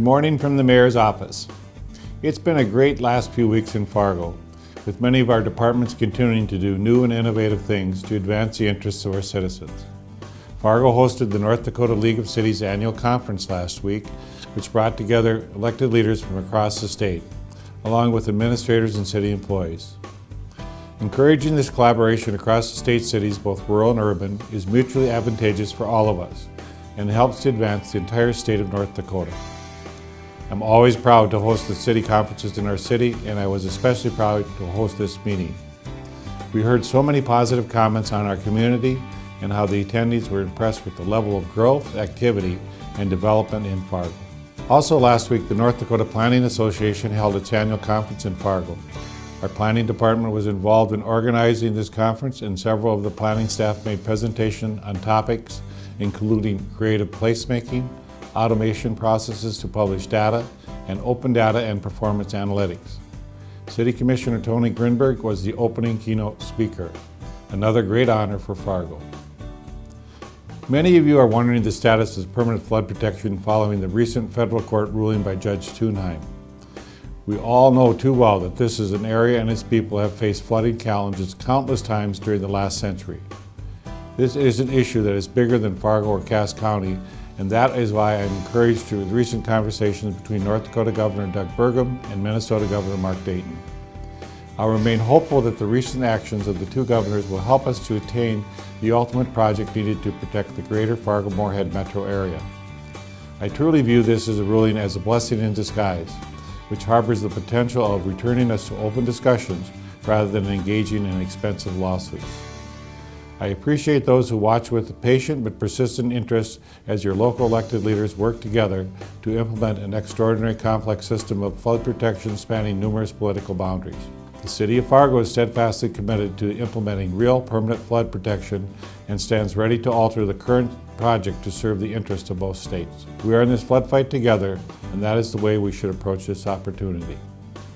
Good morning from the Mayor's office. It's been a great last few weeks in Fargo, with many of our departments continuing to do new and innovative things to advance the interests of our citizens. Fargo hosted the North Dakota League of Cities annual conference last week, which brought together elected leaders from across the state, along with administrators and city employees. Encouraging this collaboration across the state cities, both rural and urban, is mutually advantageous for all of us and helps to advance the entire state of North Dakota. I'm always proud to host the city conferences in our city, and I was especially proud to host this meeting. We heard so many positive comments on our community and how the attendees were impressed with the level of growth, activity, and development in Fargo. Also last week, the North Dakota Planning Association held its annual conference in Fargo. Our planning department was involved in organizing this conference, and several of the planning staff made presentations on topics including creative placemaking, automation processes to publish data, and open data and performance analytics. City Commissioner Tony Grinberg was the opening keynote speaker, another great honor for Fargo. Many of you are wondering the status of permanent flood protection following the recent federal court ruling by Judge Thunheim. We all know too well that this is an area and its people have faced flooding challenges countless times during the last century. This is an issue that is bigger than Fargo or Cass County, and that is why I'm encouraged through the recent conversations between North Dakota Governor Doug Burgum and Minnesota Governor Mark Dayton. I'll remain hopeful that the recent actions of the two governors will help us to attain the ultimate project needed to protect the greater Fargo-Moorhead metro area. I truly view this as a ruling as a blessing in disguise, which harbors the potential of returning us to open discussions rather than engaging in expensive lawsuits. I appreciate those who watch with patient but persistent interest as your local elected leaders work together to implement an extraordinary complex system of flood protection spanning numerous political boundaries. The City of Fargo is steadfastly committed to implementing real permanent flood protection and stands ready to alter the current project to serve the interests of both states. We are in this flood fight together, and that is the way we should approach this opportunity.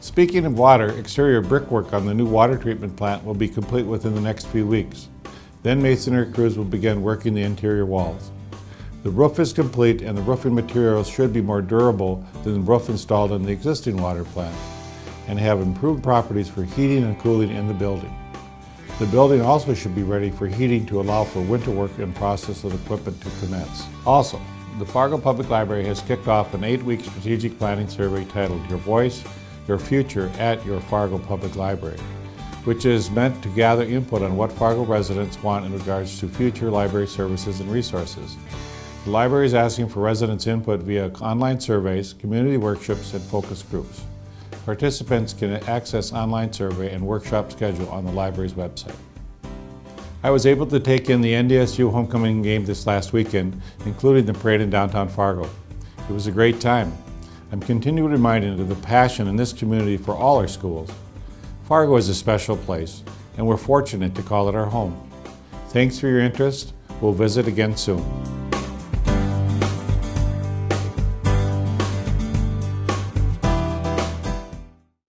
Speaking of water, exterior brickwork on the new water treatment plant will be complete within the next few weeks. Then masonry crews will begin working the interior walls. The roof is complete, and the roofing materials should be more durable than the roof installed in the existing water plant and have improved properties for heating and cooling in the building. The building also should be ready for heating to allow for winter work and process of equipment to commence. Also, the Fargo Public Library has kicked off an 8-week strategic planning survey titled Your Voice, Your Future at Your Fargo Public Library, which is meant to gather input on what Fargo residents want in regards to future library services and resources. The library is asking for residents' input via online surveys, community workshops, and focus groups. Participants can access online survey and workshop schedule on the library's website. I was able to take in the NDSU homecoming game this last weekend, including the parade in downtown Fargo. It was a great time. I'm continually reminded of the passion in this community for all our schools. Fargo is a special place, and we're fortunate to call it our home. Thanks for your interest. We'll visit again soon.